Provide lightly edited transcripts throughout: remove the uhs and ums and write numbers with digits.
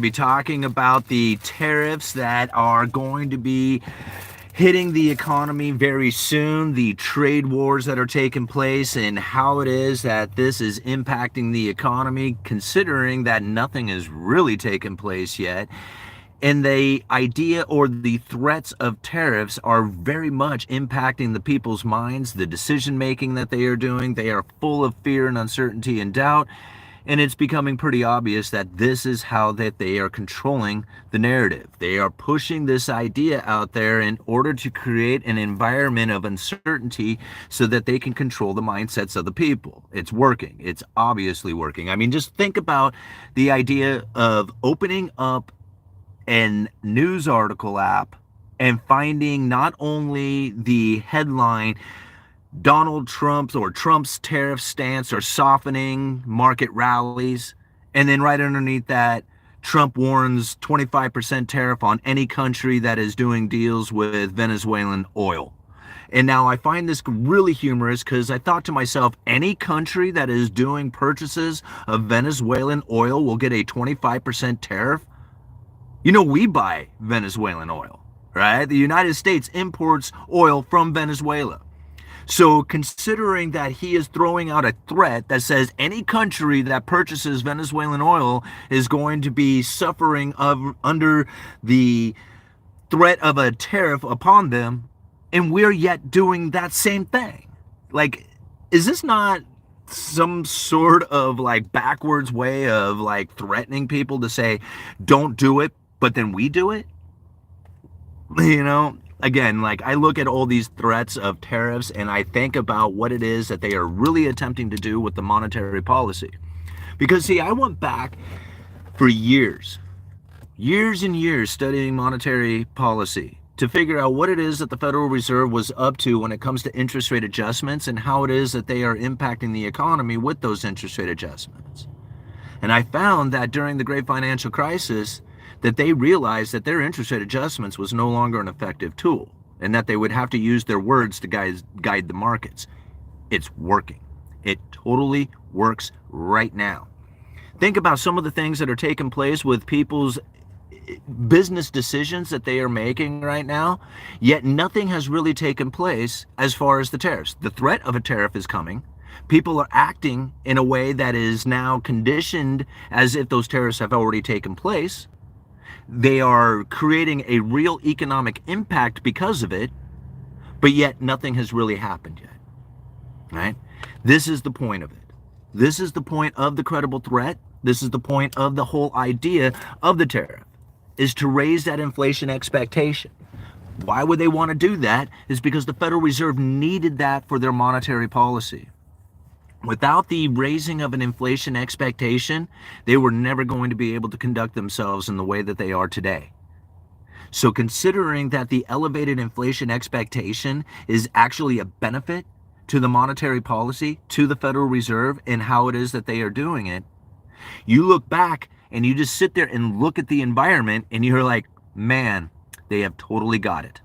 Be talking about the tariffs that are going to be hitting the economy very soon, the trade wars that are taking place, and how it is that this is impacting the economy, considering that nothing has really taken place yet. And the idea or the threats of tariffs are very much impacting the people's minds, the decision making that they are doing. They are full of fear and uncertainty and doubt. And it's becoming pretty obvious that this is how that they are controlling the narrative. They are pushing this idea out there in order to create an environment of uncertainty so that they can control the mindsets of the people. It's working. It's obviously working. I mean, just think about the idea of opening up an news article app and finding not only the headline, Donald Trump's or Trump's tariff stance are softening market rallies, and then right underneath that, Trump warns 25% tariff on any country that is doing deals with Venezuelan oil. And now I find this really humorous because I thought to myself, any country that is doing purchases of Venezuelan oil will get a 25% tariff. You know, we buy Venezuelan oil, right? The United States imports oil from Venezuela. So considering that he is throwing out a threat that says any country that purchases Venezuelan oil is going to be suffering under the threat of a tariff upon them, and we're yet doing that same thing. Like, is this not some sort of like backwards way of like threatening people to say, don't do it, but then we do it? You know? Again, like I look at all these threats of tariffs and I think about what it is that they are really attempting to do with the monetary policy. Because see, I went back for years and years studying monetary policy to figure out what it is that the Federal Reserve was up to when it comes to interest rate adjustments and how it is that they are impacting the economy with those interest rate adjustments. And I found that during the Great Financial Crisis, that they realized that their interest rate adjustments was no longer an effective tool and that they would have to use their words to guide the markets. It's working. It totally works right now. Think about some of the things that are taking place with people's business decisions that they are making right now, yet nothing has really taken place as far as the tariffs. The threat of a tariff is coming. People are acting in a way that is now conditioned as if those tariffs have already taken place. They are creating a real economic impact because of it, but yet nothing has really happened yet, right? This is the point of it. This is the point of the credible threat. This is the point of the whole idea of the tariff, is to raise that inflation expectation. Why would they want to do that? Is because the Federal Reserve needed that for their monetary policy. Without the raising of an inflation expectation, they were never going to be able to conduct themselves in the way that they are today. So considering that the elevated inflation expectation is actually a benefit to the monetary policy, to the Federal Reserve, and how it is that they are doing it, you look back and you just sit there and look at the environment and you're like, man, they have totally got it.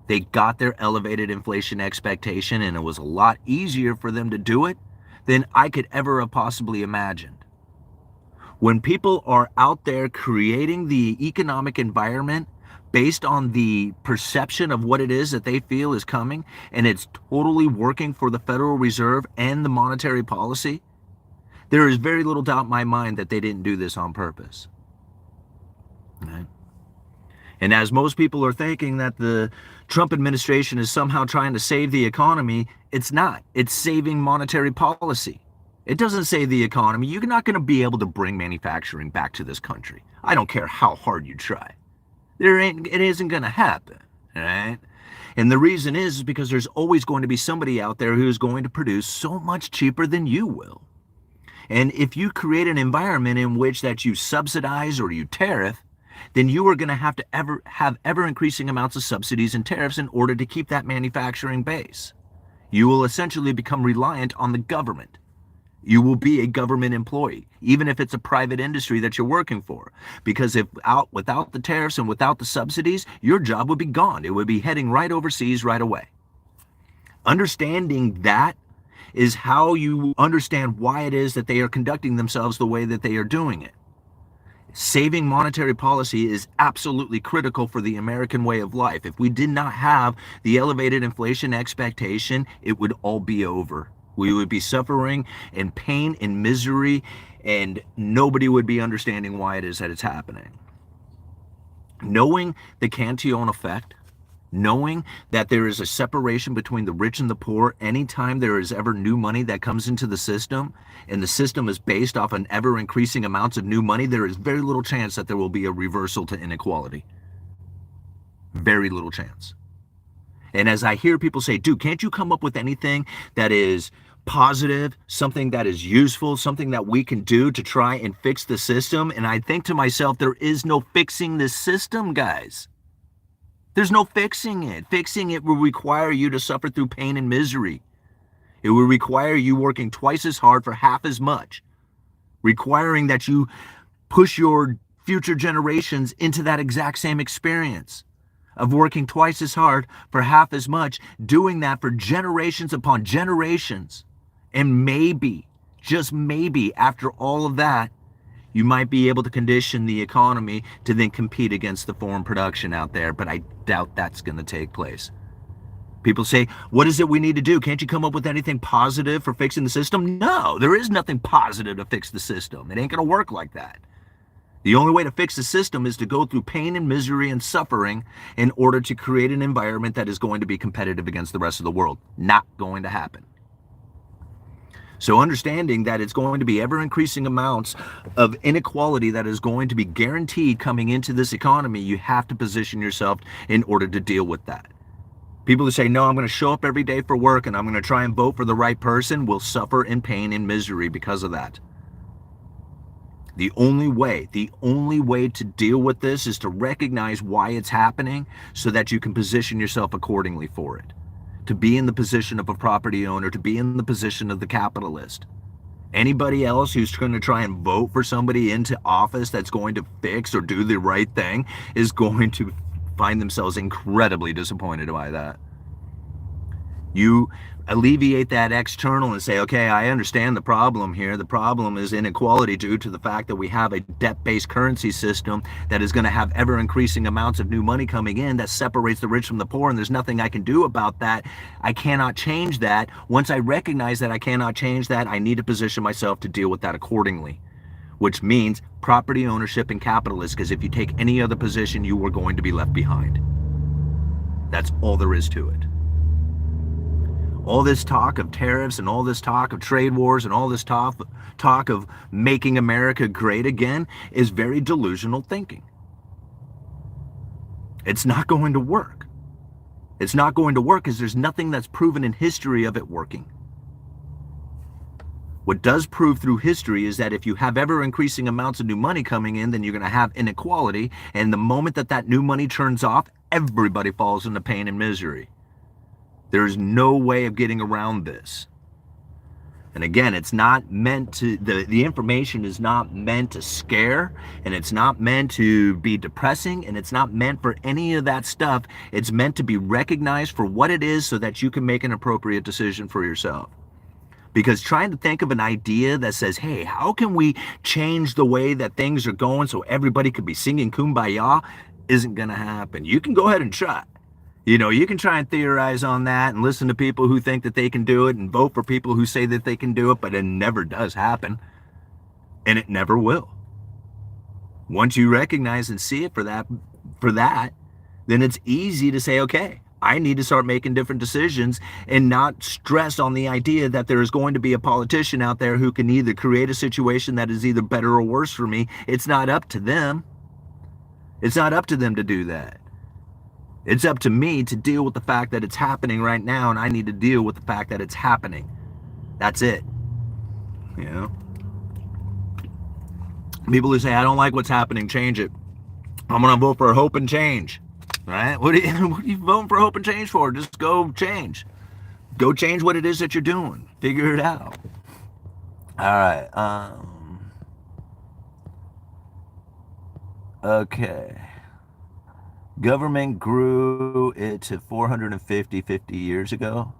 They got their elevated inflation expectation, and it was a lot easier for them to do it than I could ever have possibly imagined. When people are out there creating the economic environment based on the perception of what it is that they feel is coming, and it's totally working for the Federal Reserve and the monetary policy, there is very little doubt in my mind that they didn't do this on purpose. Right? And as most people are thinking that the Trump administration is somehow trying to save the economy, it's not. It's saving monetary policy. It doesn't save the economy. You're not going to be able to bring manufacturing back to this country. I don't care how hard you try. It isn't going to happen, right? And the reason is because there's always going to be somebody out there who's going to produce so much cheaper than you will. And if you create an environment in which that you subsidize or you tariff, then you are going to have ever increasing amounts of subsidies and tariffs in order to keep that manufacturing base. You will essentially become reliant on the government. You will be a government employee, even if it's a private industry that you're working for. Because without the tariffs and without the subsidies, your job would be gone. It would be heading right overseas right away. Understanding that is how you understand why it is that they are conducting themselves the way that they are doing it. Saving monetary policy is absolutely critical for the American way of life. If we did not have the elevated inflation expectation, it would all be over. We would be suffering in pain and misery, and nobody would be understanding why it is that it's happening. Knowing the Cantillon effect, knowing that there is a separation between the rich and the poor anytime there is ever new money that comes into the system, and the system is based off an ever increasing amounts of new money, there is very little chance that there will be a reversal to inequality. Very little chance. And as I hear people say, dude, can't you come up with anything that is positive, something that is useful, something that we can do to try and fix the system? And I think to myself, there is no fixing this system, guys. There's no fixing it. Fixing it will require you to suffer through pain and misery. It will require you working twice as hard for half as much, requiring that you push your future generations into that exact same experience of working twice as hard for half as much, doing that for generations upon generations. And maybe, just maybe, after all of that, you might be able to condition the economy to then compete against the foreign production out there, but I doubt that's going to take place. People say, what is it we need to do? Can't you come up with anything positive for fixing the system? No, there is nothing positive to fix the system. It ain't going to work like that. The only way to fix the system is to go through pain and misery and suffering in order to create an environment that is going to be competitive against the rest of the world. Not going to happen. So understanding that it's going to be ever increasing amounts of inequality that is going to be guaranteed coming into this economy, you have to position yourself in order to deal with that. People who say, no, I'm going to show up every day for work and I'm going to try and vote for the right person will suffer in pain and misery because of that. The only way to deal with this is to recognize why it's happening so that you can position yourself accordingly for it. To be in the position of a property owner, to be in the position of the capitalist. Anybody else who's going to try and vote for somebody into office that's going to fix or do the right thing is going to find themselves incredibly disappointed by that. You alleviate that external and say, okay, I understand the problem here. The problem is inequality due to the fact that we have a debt-based currency system that is going to have ever-increasing amounts of new money coming in that separates the rich from the poor, and there's nothing I can do about that. I cannot change that. Once I recognize that I cannot change that, I need to position myself to deal with that accordingly, which means property ownership and capitalist, because if you take any other position, you are going to be left behind. That's all there is to it. All this talk of tariffs and all this talk of trade wars and all this talk of making America great again is very delusional thinking. It's not going to work. It's not going to work because there's nothing that's proven in history of it working. What does prove through history is that if you have ever increasing amounts of new money coming in, then you're going to have inequality. And the moment that that new money turns off, everybody falls into pain and misery. There's no way of getting around this. And again, it's not meant to, the information is not meant to scare, and it's not meant to be depressing, and it's not meant for any of that stuff. It's meant to be recognized for what it is so that you can make an appropriate decision for yourself. Because trying to think of an idea that says, hey, how can we change the way that things are going so everybody could be singing Kumbaya isn't going to happen. You can go ahead and try. You know, you can try and theorize on that and listen to people who think that they can do it and vote for people who say that they can do it, but it never does happen. And it never will. Once you recognize and see it for that, then it's easy to say, okay, I need to start making different decisions and not stress on the idea that there is going to be a politician out there who can either create a situation that is either better or worse for me. It's not up to them. It's not up to them to do that. It's up to me to deal with the fact that it's happening right now, and I need to deal with the fact that it's happening. That's it. You know? People who say, I don't like what's happening, change it. I'm going to vote for hope and change. Right? What are you voting for hope and change for? Just go change. Go change what it is that you're doing. Figure it out. All right. Okay. Government grew it to 450 years ago.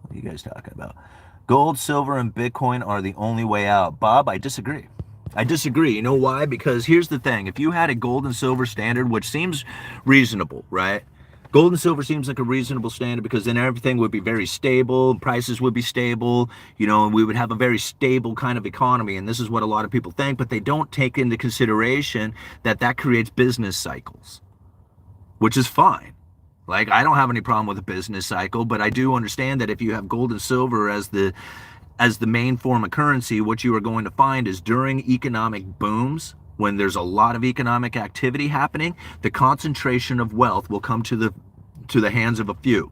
What are you guys talking about? Gold, silver, and Bitcoin are the only way out. Bob, I disagree. I disagree. You know why? Because here's the thing. If you had a gold and silver standard, which seems reasonable, right? Gold and silver seems like a reasonable standard because then everything would be very stable, prices would be stable, and we would have a very stable kind of economy. And this is what a lot of people think, but they don't take into consideration that that creates business cycles, which is fine. Like, I don't have any problem with a business cycle, but I do understand that if you have gold and silver as the main form of currency, what you are going to find is during economic booms, when there's a lot of economic activity happening, the concentration of wealth will come to the hands of a few.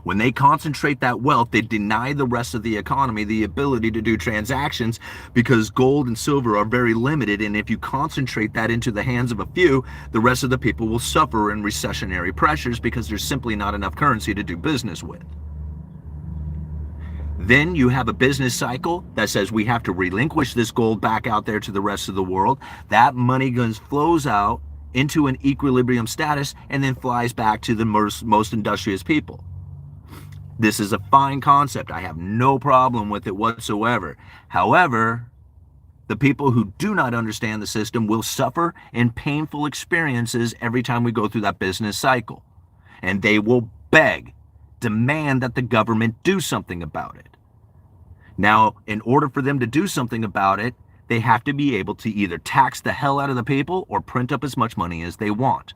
When they concentrate that wealth, they deny the rest of the economy the ability to do transactions because gold and silver are very limited. And if you concentrate that into the hands of a few, the rest of the people will suffer in recessionary pressures because there's simply not enough currency to do business with. Then you have a business cycle that says we have to relinquish this gold back out there to the rest of the world. That money flows out into an equilibrium status and then flies back to the most industrious people. This is a fine concept. I have no problem with it whatsoever. However, the people who do not understand the system will suffer in painful experiences every time we go through that business cycle. And they will demand that the government do something about it. Now, in order for them to do something about it, they have to be able to either tax the hell out of the people or print up as much money as they want.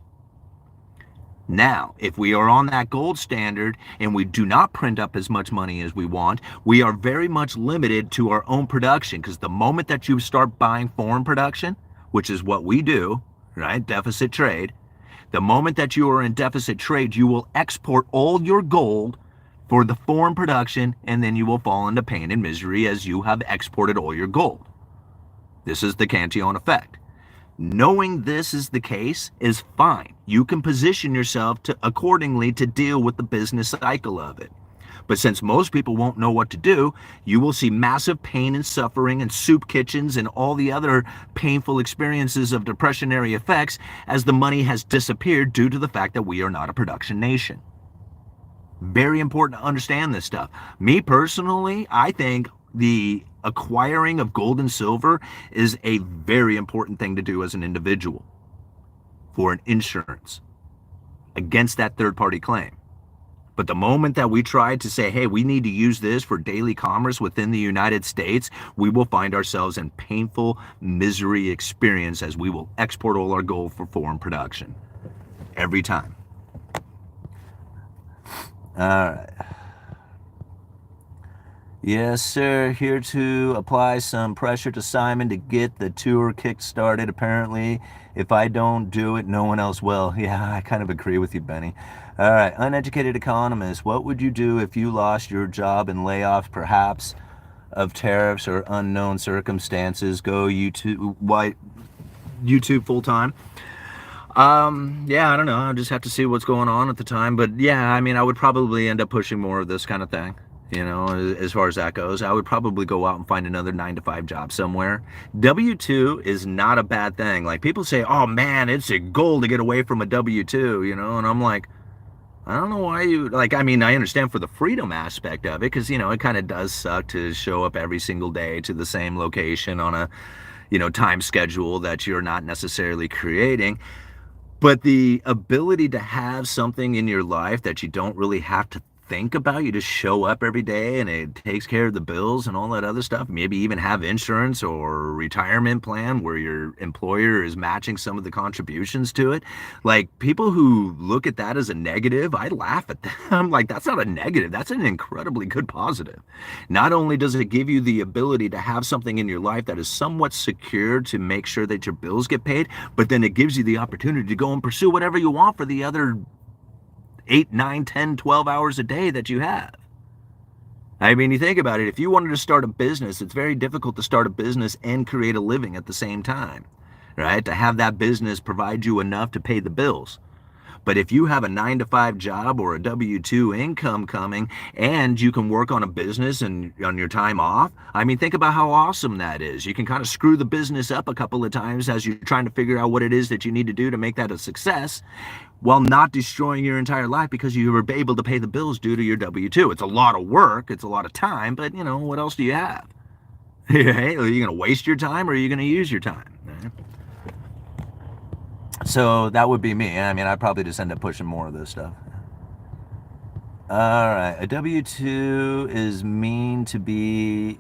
Now, if we are on that gold standard and we do not print up as much money as we want, we are very much limited to our own production, because the moment that you start buying foreign production, which is what we do, right? Deficit trade. The moment that you are in deficit trade, you will export all your gold for the foreign production, and then you will fall into pain and misery as you have exported all your gold. This is the Cantillon effect. Knowing this is the case is fine. You can position yourself accordingly to deal with the business cycle of it. But since most people won't know what to do, you will see massive pain and suffering and soup kitchens and all the other painful experiences of depressionary effects as the money has disappeared due to the fact that we are not a production nation. Very important to understand this stuff. Me personally, I think the acquiring of gold and silver is a very important thing to do as an individual for an insurance against that third-party claim. But the moment that we try to say, hey, we need to use this for daily commerce within the United States, we will find ourselves in painful misery experience as we will export all our gold for foreign production. Every time. All right. Yes, sir. Here to apply some pressure to Simon to get the tour kick-started. Apparently, if I don't do it, no one else will. Yeah, I kind of agree with you, Benny. All right. Uneducated Economist. What would you do if you lost your job and layoffs, perhaps of tariffs or unknown circumstances? Go YouTube full-time. Yeah, I don't know. I'll just have to see what's going on at the time. But yeah, I mean, I would probably end up pushing more of this kind of thing. As far as that goes, I would probably go out and find another 9-to-5 job somewhere. W-2 is not a bad thing. Like, people say, oh man, it's a goal to get away from a W-2, and I'm like, I don't know why I mean, I understand for the freedom aspect of it, because, it kind of does suck to show up every single day to the same location on a, time schedule that you're not necessarily creating. But the ability to have something in your life that you don't really have to think about, you just show up every day and it takes care of the bills and all that other stuff, maybe even have insurance or a retirement plan where your employer is matching some of the contributions to it. Like, people who look at that as a negative, I laugh at them. I'm like, that's not a negative, that's an incredibly good positive. Not only does it give you the ability to have something in your life that is somewhat secure to make sure that your bills get paid, but then it gives you the opportunity to go and pursue whatever you want for the other 8, 9, 10, 12 hours a day that you have. I mean, you think about it, if you wanted to start a business, it's very difficult to start a business and create a living at the same time, right? To have that business provide you enough to pay the bills. But if you have a 9-to-5 job or a W-2 income coming and you can work on a business and on your time off, I mean, think about how awesome that is. You can kind of screw the business up a couple of times as you're trying to figure out what it is that you need to do to make that a success, while not destroying your entire life because you were able to pay the bills due to your W-2. It's a lot of work, it's a lot of time, but what else do you have? Right? Are you going to waste your time or are you going to use your time? Right? So that would be me. I mean, I'd probably just end up pushing more of this stuff. All right, a W-2 is meant to be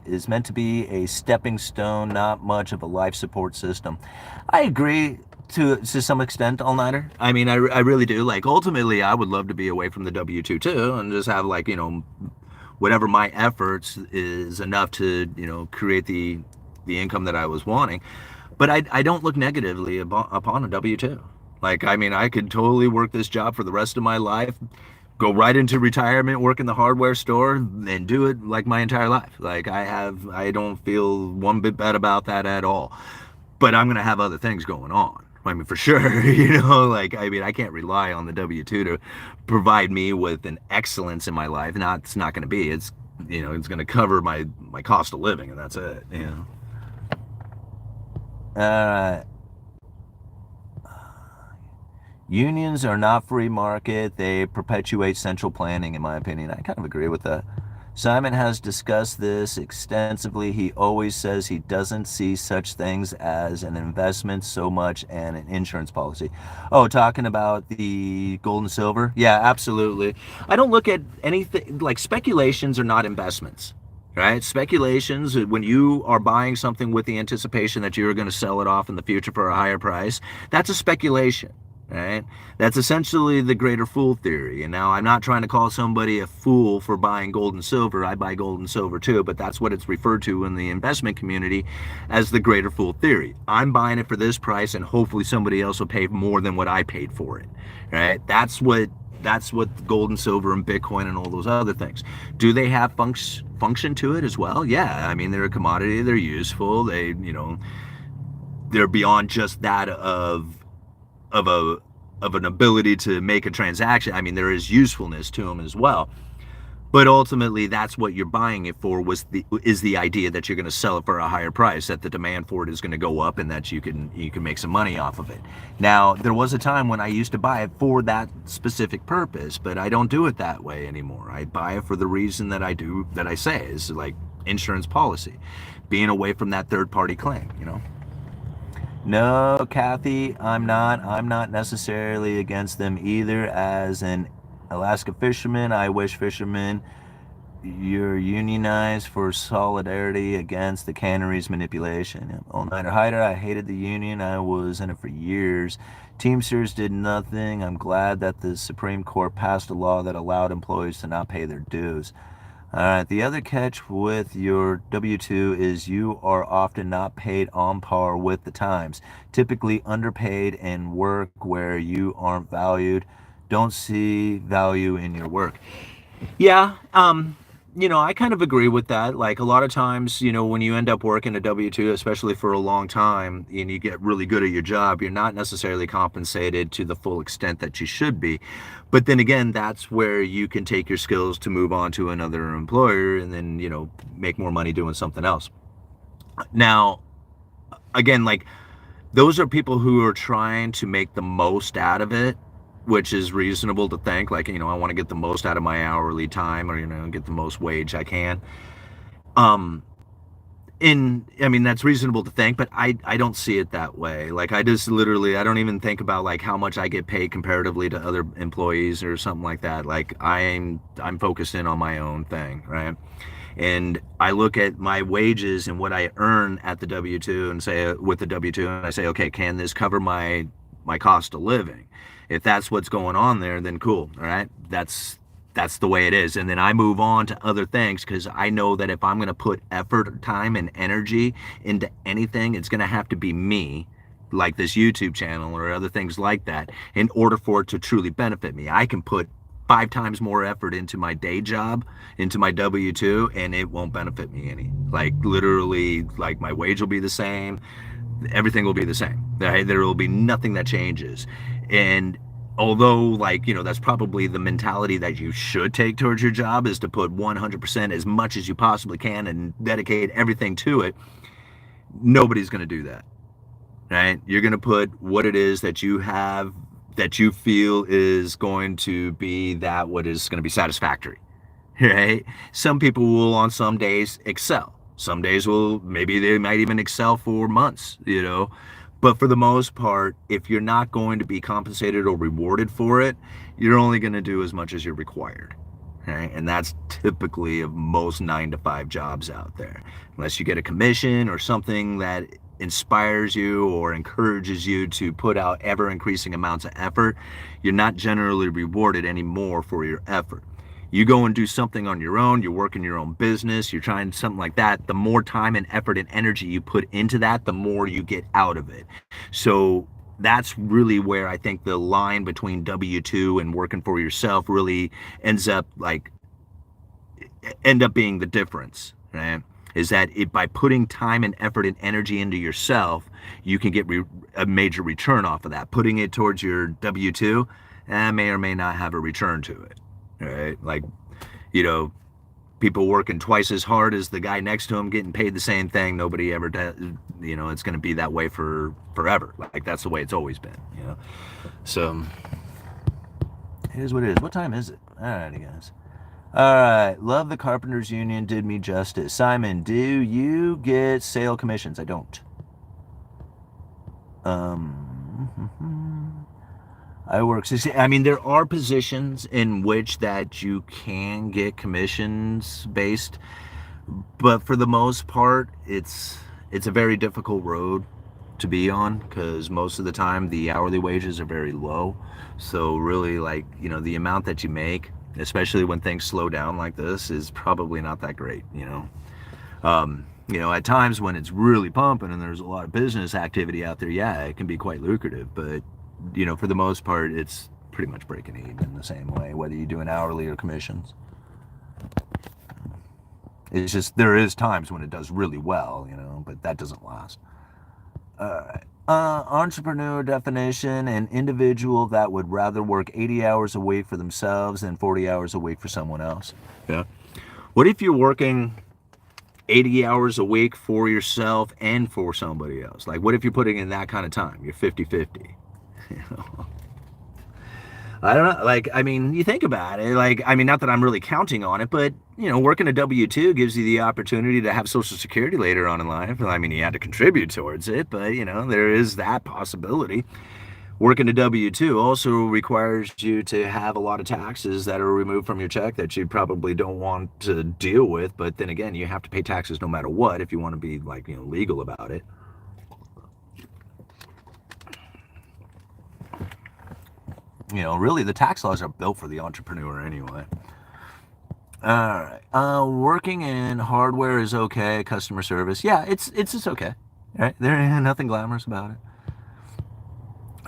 a stepping stone, not much of a life support system. I agree to some extent, all-nighter. I mean, I really do. Like, ultimately, I would love to be away from the W-2 too, and just have, like, whatever my efforts is enough to, create the income that I was wanting. But I don't look negatively upon a W-2. Like, I mean, I could totally work this job for the rest of my life, go right into retirement, work in the hardware store, and do it like my entire life. Like, I don't feel one bit bad about that at all. But I'm gonna have other things going on. I mean, for sure, like, I mean, I can't rely on the W-2 to provide me with an excellence in my life. It's not gonna be. It's gonna cover my cost of living, and that's it. Uh, Unions are not free market. They perpetuate central planning, in my opinion. I kind of agree with that. Simon has discussed this extensively. He always says he doesn't see such things as an investment so much and an insurance policy. Oh, talking about the gold and silver? Yeah, absolutely. I don't look at anything like speculations are not investments. Right? Speculations, when you are buying something with the anticipation that you're going to sell it off in the future for a higher price, that's a speculation. Right? That's essentially the greater fool theory. And now I'm not trying to call somebody a fool for buying gold and silver. I buy gold and silver too, but that's what it's referred to in the investment community as the greater fool theory. I'm buying it for this price and hopefully somebody else will pay more than what I paid for it. Right? That's what gold and silver and Bitcoin and all those other things. Do they have function to it as well? Yeah. I mean, they're a commodity, they're useful, they're beyond just that of an ability to make a transaction. I mean, there is usefulness to them as well. But ultimately, that's what you're buying it for, is the idea that you're going to sell it for a higher price, that the demand for it is going to go up, and that you can make some money off of it. Now, there was a time when I used to buy it for that specific purpose, but I don't do it that way anymore. I buy it for the reason that I say is like insurance policy, being away from that third-party claim. No, Kathy, I'm not necessarily against them either. As an Alaska fisherman, I wish fishermen you're unionized for solidarity against the cannery's manipulation. All-nighter hider, I hated the union. I was in it for years. Teamsters did nothing. I'm glad that the Supreme Court passed a law that allowed employees to not pay their dues. All right, the other catch with your W-2 is you are often not paid on par with the times, typically underpaid in work where you aren't valued, don't see value in your work. Yeah, I kind of agree with that. Like, a lot of times, when you end up working a W-2, especially for a long time, and you get really good at your job, you're not necessarily compensated to the full extent that you should be. But then again, that's where you can take your skills to move on to another employer and then, make more money doing something else. Now, again, like, those are people who are trying to make the most out of it, which is reasonable to think. Like, I want to get the most out of my hourly time, or get the most wage I can. I mean, that's reasonable to think, but I don't see it that way. Like, I don't even think about like how much I get paid comparatively to other employees or something like that. Like, I'm focused in on my own thing, right? And I look at my wages and what I earn at the W-2 and say, with the W-2, and I say, okay, can this cover my cost of living? If that's what's going on there, then cool. All right. That's the way it is. And then I move on to other things, because I know that if I'm going to put effort, time, and energy into anything, it's going to have to be me, like this YouTube channel or other things like that, in order for it to truly benefit me. I can put 5 times more effort into my day job, into my W-2, and it won't benefit me any. Like, literally, like, my wage will be the same. Everything will be the same. Right? There will be nothing that changes. And although, like, that's probably the mentality that you should take towards your job, is to put 100% as much as you possibly can and dedicate everything to it, nobody's going to do that. Right? You're going to put what it is that you have, that you feel is going to be what is going to be satisfactory. Right? Some people will on some days excel. Some days maybe they might even excel for months, But for the most part, if you're not going to be compensated or rewarded for it, you're only going to do as much as you're required. Right? And that's typically of most 9 to 5 jobs out there. Unless you get a commission or something that inspires you or encourages you to put out ever increasing amounts of effort, you're not generally rewarded anymore for your effort. You go and do something on your own, you're working your own business, you're trying something like that, the more time and effort and energy you put into that, the more you get out of it. So that's really where I think the line between W-2 and working for yourself really end up being the difference, right? Is that by putting time and effort and energy into yourself, you can get a major return off of that. Putting it towards your W-2, may or may not have a return to it, right? Like, people working twice as hard as the guy next to him getting paid the same thing. Nobody ever does, it's going to be that way for forever. Like, that's the way it's always been, So, it is what it is. What time is it? All right, guys. All right. Love the Carpenters Union. Did me justice. Simon, do you get sale commissions? I don't. I work. I mean, there are positions in which that you can get commissions based, but for the most part, it's a very difficult road to be on because most of the time the hourly wages are very low. So really, like, the amount that you make, especially when things slow down like this, is probably not that great. At times when it's really pumping and there's a lot of business activity out there, yeah, it can be quite lucrative. But for the most part, it's pretty much breaking even the same way, whether you do an hourly or commissions. It's just there is times when it does really well, but that doesn't last. Entrepreneur definition: an individual that would rather work 80 hours a week for themselves than 40 hours a week for someone else. Yeah. What if you're working 80 hours a week for yourself and for somebody else? Like, what if you're putting in that kind of time? You're 50-50. I don't know. Like, I mean, you think about it. Like, I mean, not that I'm really counting on it, but, working a W-2 gives you the opportunity to have Social Security later on in life. I mean, you had to contribute towards it, but, there is that possibility. Working a W-2 also requires you to have a lot of taxes that are removed from your check that you probably don't want to deal with. But then again, you have to pay taxes no matter what if you want to be, like, legal about it. Really, the tax laws are built for the entrepreneur anyway. All right. Working in hardware is okay. Customer service, yeah, it's just okay. All right, there ain't nothing glamorous about it.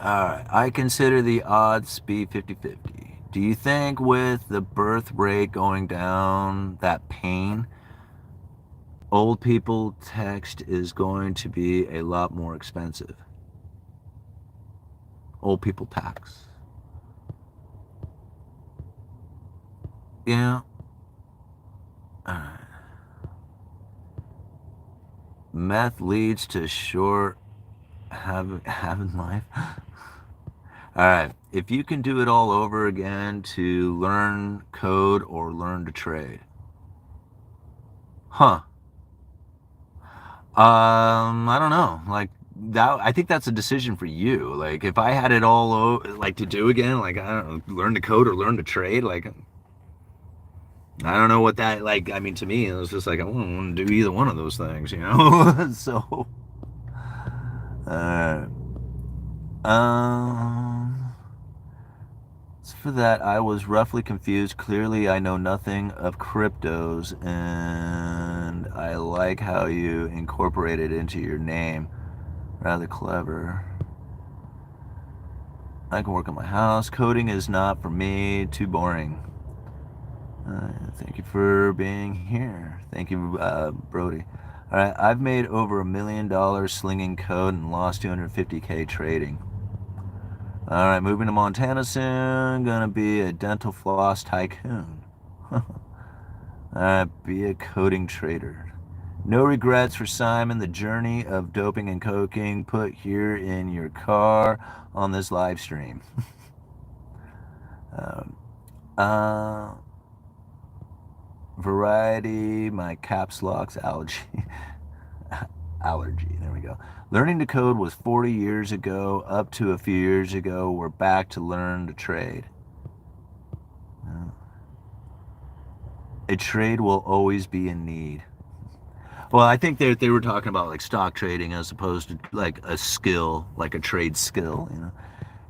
All right. I consider the odds be 50-50. Do you think with the birth rate going down, that pain, old people text is going to be a lot more expensive? Old people tax. Yeah. Meth leads to short having life. All right. If you can do it all over again to learn code or learn to trade. Huh. I don't know. Like, that, I think that's a decision for you. Like, if I had it all like to do again, like, I don't know, learn to code or learn to trade, like, I don't know what that, like, I mean, to me, it was just like, I don't want to do either one of those things, So, for that, I was roughly confused. Clearly, I know nothing of cryptos, and I like how you incorporate it into your name. Rather clever. I can work on my house. Coding is not for me. Too boring. Thank you for being here. Thank you, Brody. All right, I've made over $1 million slinging code and lost 250K trading. All right, moving to Montana soon. Gonna be a dental floss tycoon. All right, be a coding trader. No regrets for Simon. The journey of doping and coking put here in your car on this live stream. Variety, my caps locks allergy. Allergy, there we go. Learning to code was 40 years ago, up to a few years ago. We're back to learn to trade. A trade will always be in need. Well, I think they were talking about like stock trading as opposed to like a skill, like a trade skill, you know.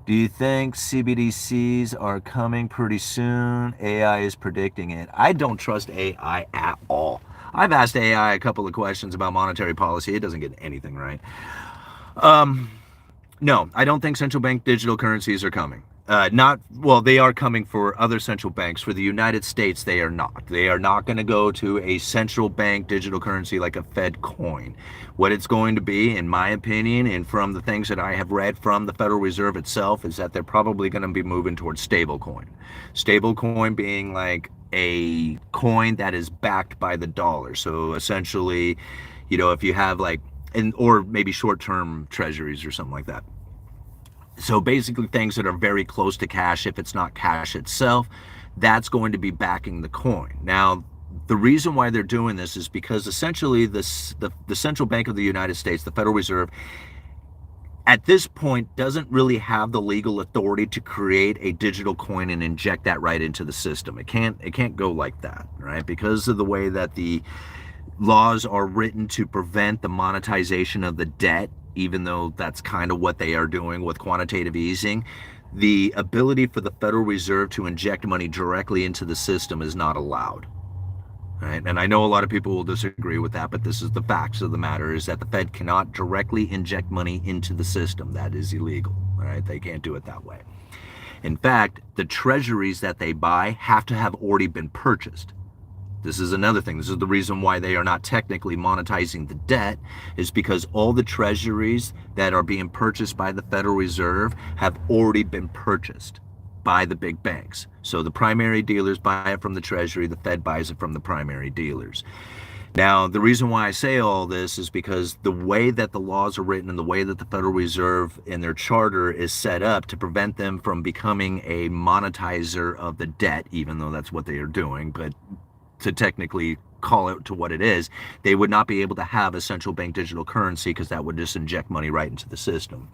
Do you think CBDCs are coming pretty soon? AI is predicting it. I don't trust AI at all. I've asked AI a couple of questions about monetary policy. It doesn't get anything right. No, I don't think central bank digital currencies are coming. They are coming for other central banks. For the United States, they are not. They are not going to go to a central bank digital currency like a Fed coin. What it's going to be, in my opinion, and from the things that I have read from the Federal Reserve itself, is that they're probably going to be moving towards stablecoin. Stablecoin being like a coin that is backed by the dollar. So essentially, you know, if you have like, or maybe short-term treasuries or something like that. So basically things that are very close to cash, if it's not cash itself, that's going to be backing the coin. Now, the reason why they're doing this is because essentially the Central Bank of the United States, the Federal Reserve, at this point doesn't really have the legal authority to create a digital coin and inject that right into the system. It can't go like that, right? Because of the way that the laws are written to prevent the monetization of the debt, even though that's kind of what they are doing with quantitative easing, the ability for the Federal Reserve to inject money directly into the system is not allowed. Right? And I know a lot of people will disagree with that, but this is the facts of the matter, is that the Fed cannot directly inject money into the system. That is illegal. Right? They can't do it that way. In fact, the treasuries that they buy have to have already been purchased. This is another thing. This is the reason why they are not technically monetizing the debt, is because all the treasuries that are being purchased by the Federal Reserve have already been purchased by the big banks. So the primary dealers buy it from the treasury, the Fed buys it from the primary dealers. Now, the reason why I say all this is because the way that the laws are written and the way that the Federal Reserve in their charter is set up to prevent them from becoming a monetizer of the debt, even though that's what they are doing, but to technically call it to what it is, they would not be able to have a central bank digital currency because that would just inject money right into the system.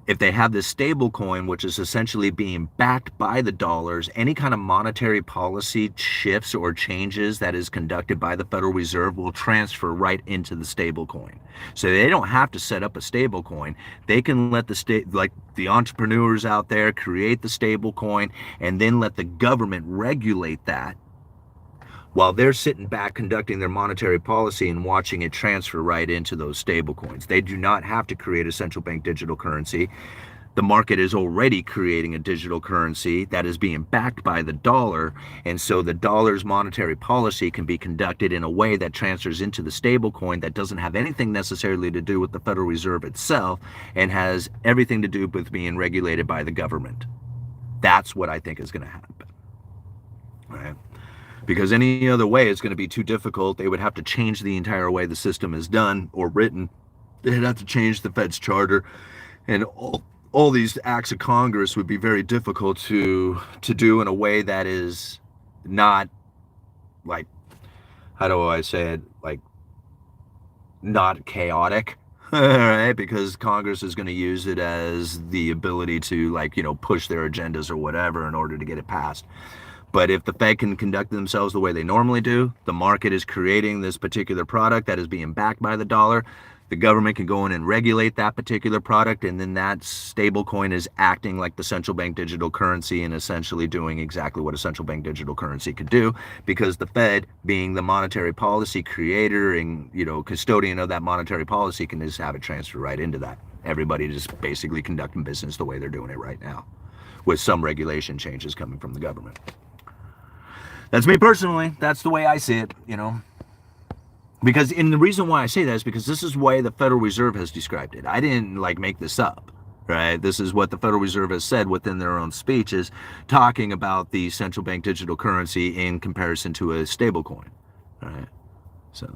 If they have this stable coin, which is essentially being backed by the dollars, any kind of monetary policy shifts or changes that is conducted by the Federal Reserve will transfer right into the stable coin. So they don't have to set up a stable coin. They can let the entrepreneurs out there create the stable coin and then let the government regulate that, while they're sitting back conducting their monetary policy and watching it transfer right into those stable coins. They do not have to create a central bank digital currency. The market is already creating a digital currency that is being backed by the dollar, and so the dollar's monetary policy can be conducted in a way that transfers into the stable coin that doesn't have anything necessarily to do with the Federal Reserve itself and has everything to do with being regulated by the government. That's what I think is going to happen. All right? Because any other way is going to be too difficult. They would have to change the entire way the system is done or written. They'd have to change the Fed's charter, and all these acts of Congress would be very difficult to do in a way that is not, like, how do I say it, like, not chaotic. Right? Because Congress is going to use it as the ability to, like, you know, push their agendas or whatever in order to get it passed. But if the Fed can conduct themselves the way they normally do, the market is creating this particular product that is being backed by the dollar, the government can go in and regulate that particular product, and then that stable coin is acting like the central bank digital currency and essentially doing exactly what a central bank digital currency could do, because the Fed, being the monetary policy creator and, you know, custodian of that monetary policy, can just have it transfer right into that. Everybody just basically conducting business the way they're doing it right now, with some regulation changes coming from the government. That's me personally. That's the way I see it, you know. Because, and the reason why I say that is because this is the way the Federal Reserve has described it. I didn't, like, make this up, right? This is what the Federal Reserve has said within their own speeches, talking about the central bank digital currency in comparison to a stable coin, right? So,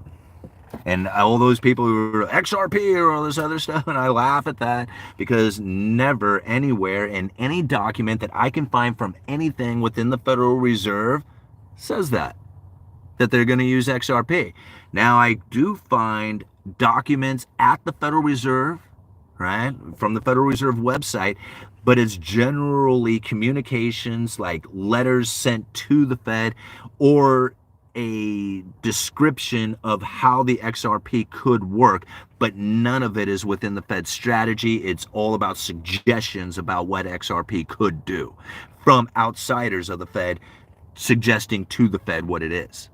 and all those people who are XRP or all this other stuff, and I laugh at that, because never anywhere in any document that I can find from anything within the Federal Reserve says that. that they're going to use XRP. Now, I do find documents at the Federal Reserve, right, from the Federal Reserve website, but it's generally communications like letters sent to the Fed or a description of how the XRP could work, but none of it is within the Fed's strategy. It's all about suggestions about what XRP could do from outsiders of the Fed suggesting to the Fed what it is,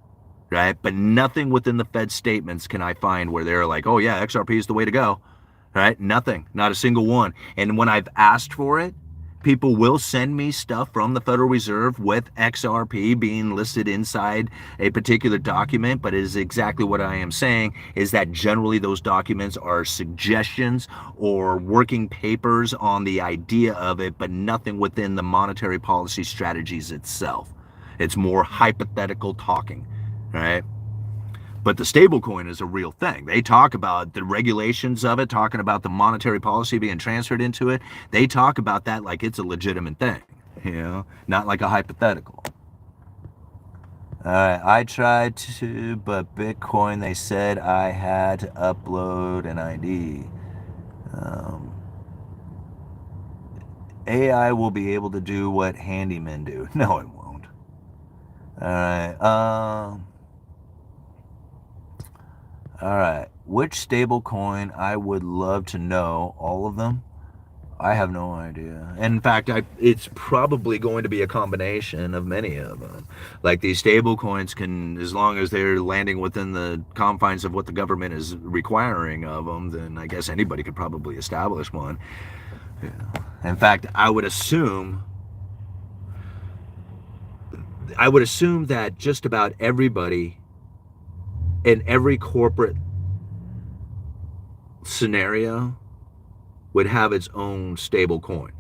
right? But nothing within the Fed statements can I find where they're like, oh yeah, XRP is the way to go, right? Nothing, not a single one. And when I've asked for it, people will send me stuff from the Federal Reserve with XRP being listed inside a particular document, but it is exactly what I am saying, is that generally those documents are suggestions or working papers on the idea of it, but nothing within the monetary policy strategies itself. It's more hypothetical talking, right? But the stablecoin is a real thing. They talk about the regulations of it, talking about the monetary policy being transferred into it. They talk about that like it's a legitimate thing, you know, not like a hypothetical. All right, I tried to, but Bitcoin, they said I had to upload an ID. AI will be able to do what handymen do. No, it won't. All right. All right, which stable coin? I would love to know all of them. I have no idea. And in fact, it's probably going to be a combination of many of them. Like these stable coins can, as long as they're landing within the confines of what the government is requiring of them, then I guess anybody could probably establish one. Yeah. In fact, I would assume that just about everybody in every corporate scenario would have its own stable coin,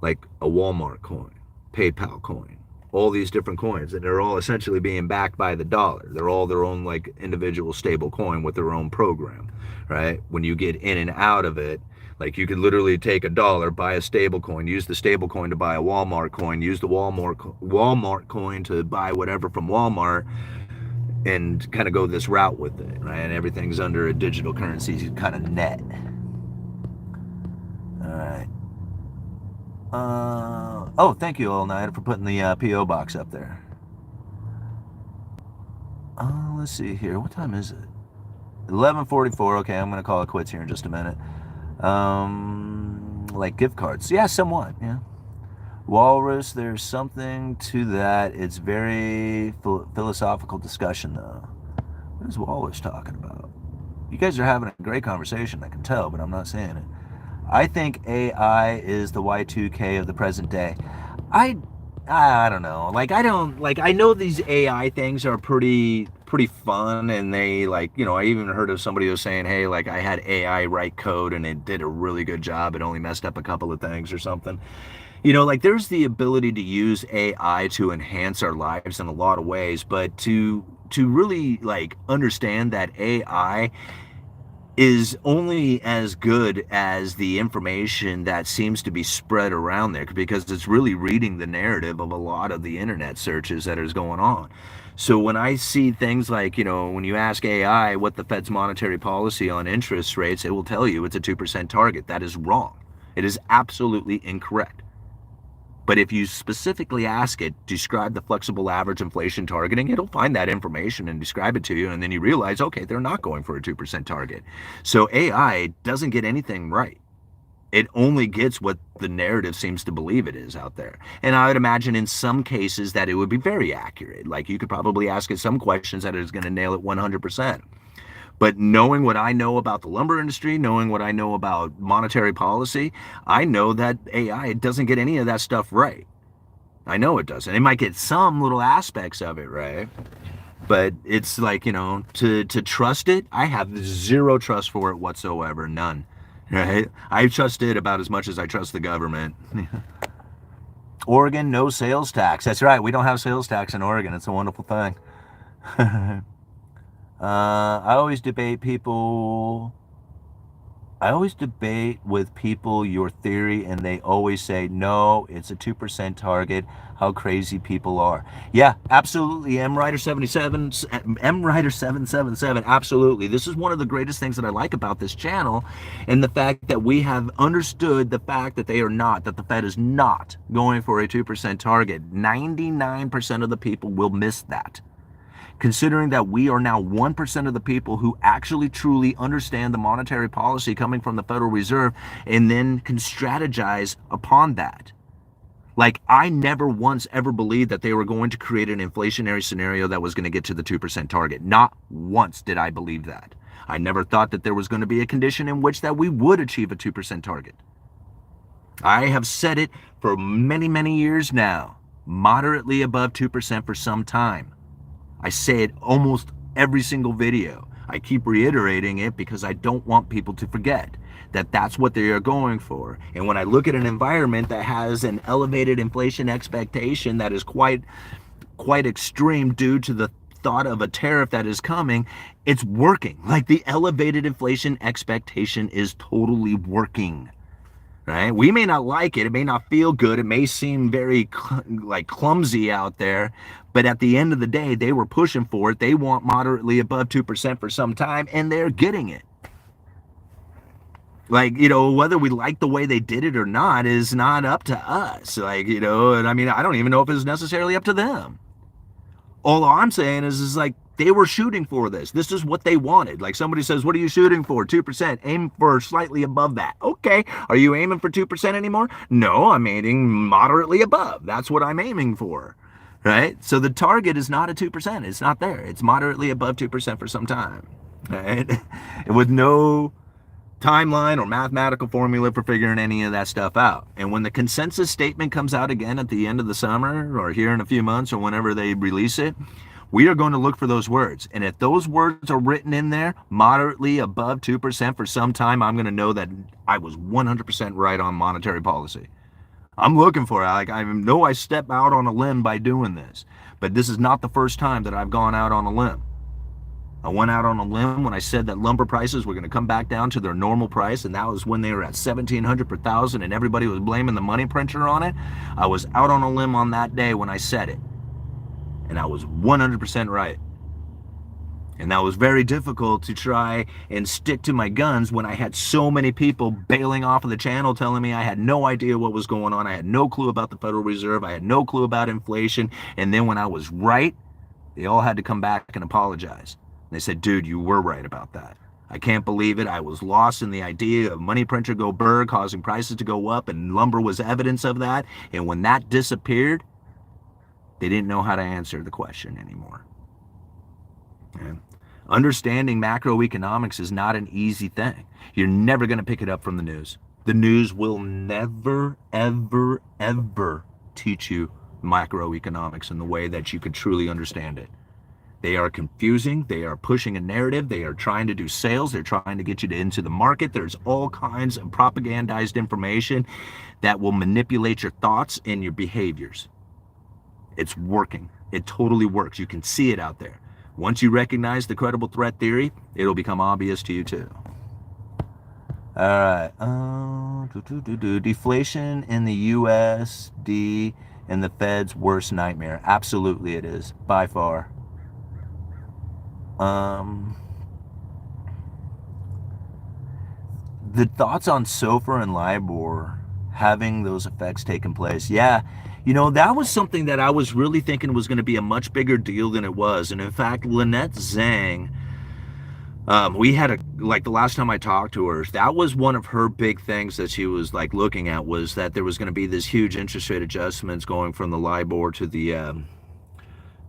like a Walmart coin, PayPal coin, all these different coins, and they're all essentially being backed by the dollar. They're all their own like individual stable coin with their own program, right? When you get in and out of it, like you could literally take $1, buy a stable coin, use the stable coin to buy a Walmart coin, use the Walmart coin to buy whatever from Walmart, and kind of go this route with it, right? And everything's under a digital currency kind of net. All right. Oh, thank you, All Night, for putting the P.O. box up there. Let's see here. What time is it? 11:44. Okay, I'm going to call it quits here in just a minute. Like gift cards. Yeah, somewhat, yeah. Walrus, there's something to that. It's very philosophical discussion, though. What is Walrus talking about? You guys are having a great conversation, I can tell, but I'm not saying it. I think AI is the Y2K of the present day. I don't know. I know these AI things are pretty fun, and they I even heard of somebody who was saying, hey, like I had AI write code and it did a really good job. It only messed up a couple of things or something. There's the ability to use AI to enhance our lives in a lot of ways, but to really understand that AI is only as good as the information that seems to be spread around there, because it's really reading the narrative of a lot of the internet searches that is going on. So when I see things like, when you ask AI what the Fed's monetary policy on interest rates, it will tell you it's a 2% target. That is wrong. It is absolutely incorrect. But if you specifically ask it, describe the flexible average inflation targeting, it'll find that information and describe it to you. And then you realize, okay, they're not going for a 2% target. So AI doesn't get anything right. It only gets what the narrative seems to believe it is out there. And I would imagine in some cases that it would be very accurate. Like you could probably ask it some questions that is going to nail it 100%. But knowing what I know about the lumber industry, knowing what I know about monetary policy, I know that AI doesn't get any of that stuff right. I know it doesn't. It might get some little aspects of it right. But it's like, to trust it, I have zero trust for it whatsoever. None. Right? I trust it about as much as I trust the government. Oregon, no sales tax. That's right. We don't have sales tax in Oregon. It's a wonderful thing. I always debate people I always debate with people your theory, and they always say, no, it's a 2% target. How crazy people are. Yeah, absolutely. M Rider 777, absolutely. This is one of the greatest things that I like about this channel, and the fact that we have understood the fact that that the Fed is not going for a 2% target. 99% of the people will miss that, considering that we are now 1% of the people who actually truly understand the monetary policy coming from the Federal Reserve and then can strategize upon that. Like, I never once ever believed that they were going to create an inflationary scenario that was going to get to the 2% target. Not once did I believe that. I never thought that there was going to be a condition in which that we would achieve a 2% target. I have said it for many, many years now. Moderately above 2% for some time. I say it almost every single video. I keep reiterating it because I don't want people to forget that that's what they are going for. And when I look at an environment that has an elevated inflation expectation that is quite extreme due to the thought of a tariff that is coming, it's working. Like, the elevated inflation expectation is totally working. Right? We may not like it. It may not feel good. It may seem very clumsy out there. But at the end of the day, they were pushing for it. They want moderately above 2% for some time, and they're getting it. Like, whether we like the way they did it or not is not up to us. And I mean, I don't even know if it's necessarily up to them. All I'm saying is like, they were shooting for this. This is what they wanted. Like, somebody says, what are you shooting for? 2%. Aim for slightly above that. Okay. Are you aiming for 2% anymore? No, I'm aiming moderately above. That's what I'm aiming for. Right? So the target is not a 2%. It's not there. It's moderately above 2% for some time. Right? With no timeline or mathematical formula for figuring any of that stuff out. And when the consensus statement comes out again at the end of the summer or here in a few months or whenever they release it, we are going to look for those words. And if those words are written in there, moderately above 2% for some time, I'm going to know that I was 100% right on monetary policy. I'm looking for it. Like, I know I step out on a limb by doing this, but this is not the first time that I've gone out on a limb. I went out on a limb when I said that lumber prices were going to come back down to their normal price, and that was when they were at $1,700 per thousand, and everybody was blaming the money printer on it. I was out on a limb on that day when I said it, and I was 100% right. And that was very difficult to try and stick to my guns when I had so many people bailing off of the channel telling me I had no idea what was going on. I had no clue about the Federal Reserve. I had no clue about inflation. And then when I was right, they all had to come back and apologize. They said, dude, you were right about that. I can't believe it. I was lost in the idea of money printer go burr, causing prices to go up, and lumber was evidence of that. And when that disappeared, they didn't know how to answer the question anymore. Okay? Understanding macroeconomics is not an easy thing. You're never going to pick it up from the news. The news will never, ever, ever teach you macroeconomics in the way that you could truly understand it. They are confusing. They are pushing a narrative. They are trying to do sales. They're trying to get you into the market. There's all kinds of propagandized information that will manipulate your thoughts and your behaviors. It's working. It totally works. You can see it out there. Once you recognize the credible threat theory, it'll become obvious to you too. All right. Deflation in the USD and the Fed's worst nightmare. Absolutely it is, by far. The thoughts on SOFR and LIBOR having those effects taking place. Yeah, that was something that I was really thinking was going to be a much bigger deal than it was. And in fact, Lynette Zhang, we had the last time I talked to her, that was one of her big things that she was looking at, was that there was going to be this huge interest rate adjustments going from the LIBOR to the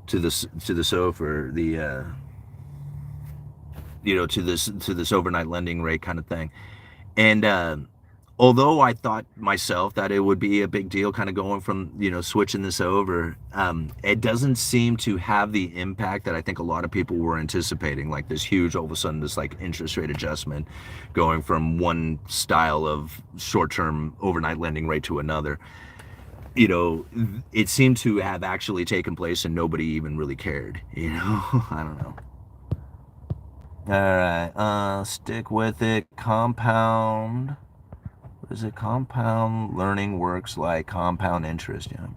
SOFR, to this overnight lending rate kind of thing. And although I thought myself that it would be a big deal kind of going from, switching this over, it doesn't seem to have the impact that I think a lot of people were anticipating, like this huge, all of a sudden, this interest rate adjustment going from one style of short-term overnight lending rate to another. It seemed to have actually taken place and nobody even really cared, I don't know. All right, stick with it. Compound. What is it? Compound learning works like compound interest. Yeah.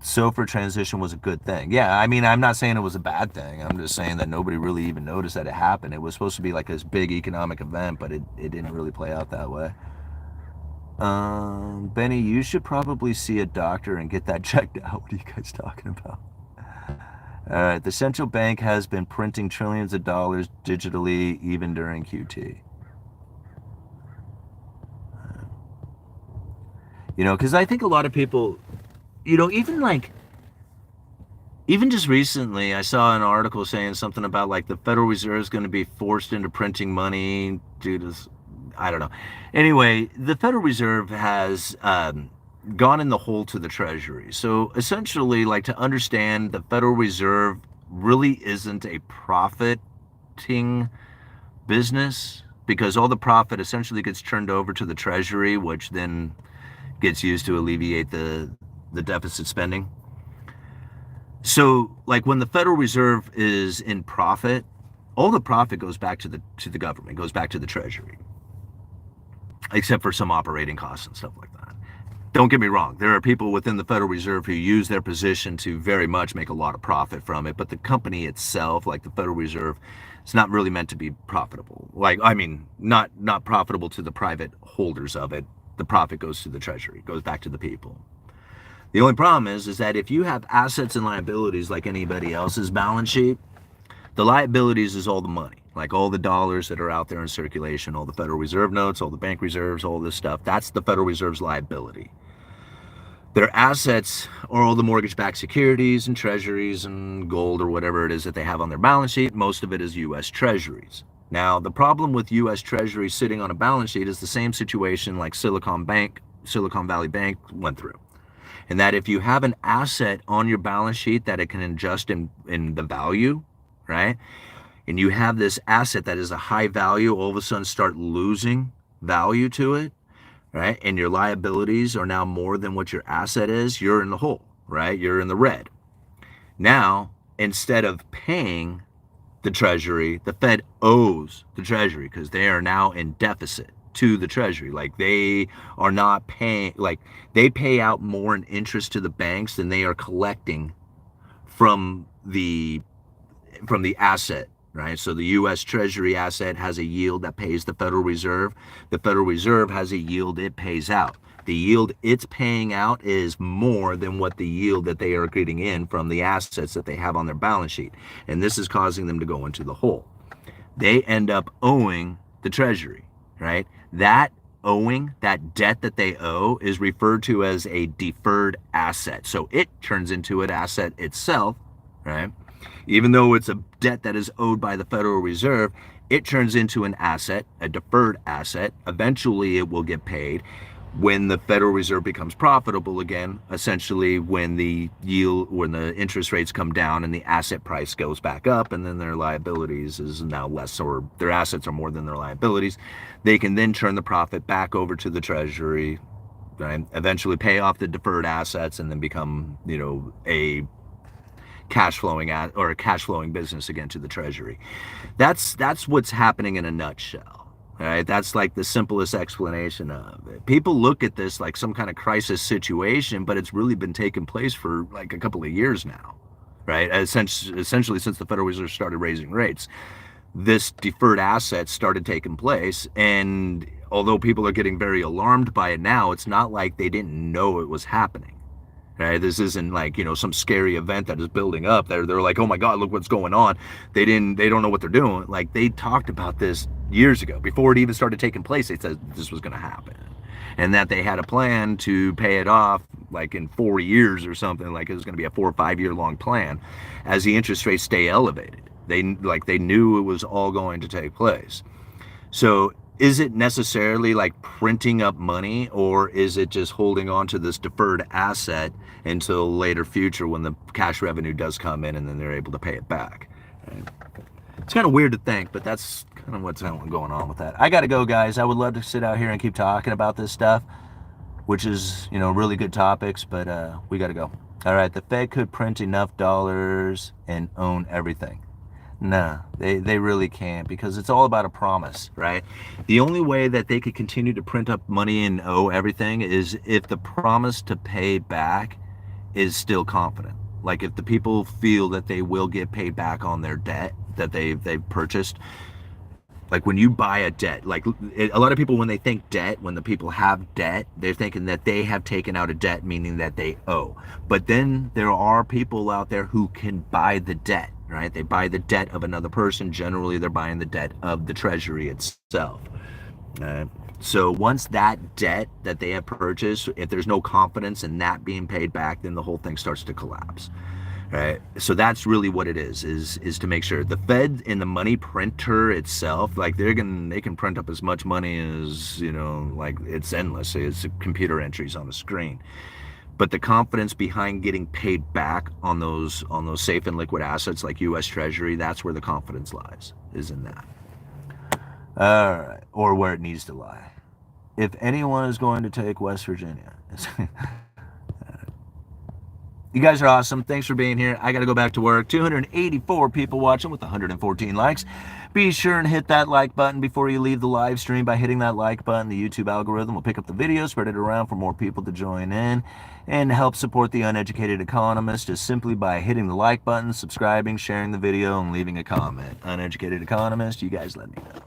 SOFR transition was a good thing. Yeah, I mean, I'm not saying it was a bad thing. I'm just saying that nobody really even noticed that it happened. It was supposed to be like this big economic event, but it didn't really play out that way. Benny, you should probably see a doctor and get that checked out. What are you guys talking about? All right, the central bank has been printing trillions of dollars digitally even during QT. You know, because I think a lot of people, you know, even just recently, I saw an article saying something about like the Federal Reserve is going to be forced into printing money due to, I don't know. Anyway, the Federal Reserve has gone in the hole to the Treasury. So essentially, like to understand, the Federal Reserve really isn't a profiting business because all the profit essentially gets turned over to the Treasury, which then gets used to alleviate the deficit spending. So, like when the Federal Reserve is in profit, all the profit goes back to the government, goes back to the Treasury, except for some operating costs and stuff like that. Don't get me wrong, there are people within the Federal Reserve who use their position to very much make a lot of profit from it, but the company itself, like the Federal Reserve, it's not really meant to be profitable. Like, I mean, not profitable to the private holders of it. The profit goes to the Treasury, goes back to the people. The only problem is that if you have assets and liabilities like anybody else's balance sheet, the liabilities is all the money, like all the dollars that are out there in circulation, all the Federal Reserve notes, all the bank reserves, all this stuff. That's the Federal Reserve's liability. Their assets are all the mortgage-backed securities and treasuries and gold or whatever it is that they have on their balance sheet. Most of it is U.S. treasuries. Now, the problem with U.S. treasuries sitting on a balance sheet is the same situation like Silicon Valley Bank went through. And that if you have an asset on your balance sheet that it can adjust in the value, right? And you have this asset that is a high value, all of a sudden start losing value to it, right? And your liabilities are now more than what your asset is, you're in the hole, right? You're in the red. Now, instead of paying the Treasury, the Fed owes the Treasury because they are now in deficit to the Treasury. Like they are not paying, like they pay out more in interest to the banks than they are collecting from the asset, right? So the U.S. Treasury asset has a yield that pays the Federal Reserve. The Federal Reserve has a yield it pays out. The yield it's paying out is more than what the yield that they are getting in from the assets that they have on their balance sheet. And this is causing them to go into the hole. They end up owing the Treasury, right? That owing, that debt that they owe, is referred to as a deferred asset. So it turns into an asset itself, right? Even though it's a debt that is owed by the Federal Reserve, it turns into an asset, a deferred asset. Eventually it will get paid when the Federal Reserve becomes profitable again, essentially when the yield, when the interest rates come down and the asset price goes back up, and then their liabilities is now less, or their assets are more than their liabilities, they can then turn the profit back over to the Treasury, right? Eventually pay off the deferred assets and then become, you know, a cash flowing business again to the Treasury. That's what's happening in a nutshell. All right, that's like the simplest explanation of it. People look at this like some kind of crisis situation, but it's really been taking place for like a couple of years now, right? Essentially since the Federal Reserve started raising rates, this deferred asset started taking place. And although people are getting very alarmed by it now, it's not like they didn't know it was happening. Right? This isn't like, you know, some scary event that is building up. They're like, oh my God, look what's going on. They don't know what they're doing. Like they talked about this years ago before it even started taking place. They said this was going to happen, and that they had a plan to pay it off like in 4 years or something. Like it was going to be a 4 or 5 year long plan as the interest rates stay elevated. They knew it was all going to take place. So is it necessarily like printing up money, or is it just holding on to this deferred asset until later future when the cash revenue does come in and then they're able to pay it back? Right? It's kind of weird to think, but that's kind of what's going on with that. I got to go, guys. I would love to sit out here and keep talking about this stuff, which is, you know, really good topics, but we got to go. All right, the Fed could print enough dollars and own everything. No, they really can't, because it's all about a promise, right? The only way that they could continue to print up money and owe everything is if the promise to pay back is still confident. Like if the people feel that they will get paid back on their debt that they've purchased. Like when you buy a debt, like a lot of people, when they think debt, when the people have debt, they're thinking that they have taken out a debt, meaning that they owe. But then there are people out there who can buy the debt, right? They buy the debt of another person. Generally, they're buying the debt of the treasury itself. So once that debt that they have purchased, if there's no confidence in that being paid back, then the whole thing starts to collapse. Right. So that's really what it is to make sure the Fed and the money printer itself, like they can print up as much money as, like it's endless. It's computer entries on the screen. But the confidence behind getting paid back on those safe and liquid assets like US Treasury, that's where the confidence lies, is in that. All right. Or where it needs to lie. If anyone is going to take West Virginia, you guys are awesome. Thanks for being here. I got to go back to work. 284 people watching with 114 likes. Be sure and hit that like button before you leave the live stream. By hitting that like button, the YouTube algorithm will pick up the video, spread it around for more people to join in, and help support the Uneducated Economist is simply by hitting the like button, subscribing, sharing the video, and leaving a comment. Uneducated Economist, you guys let me know.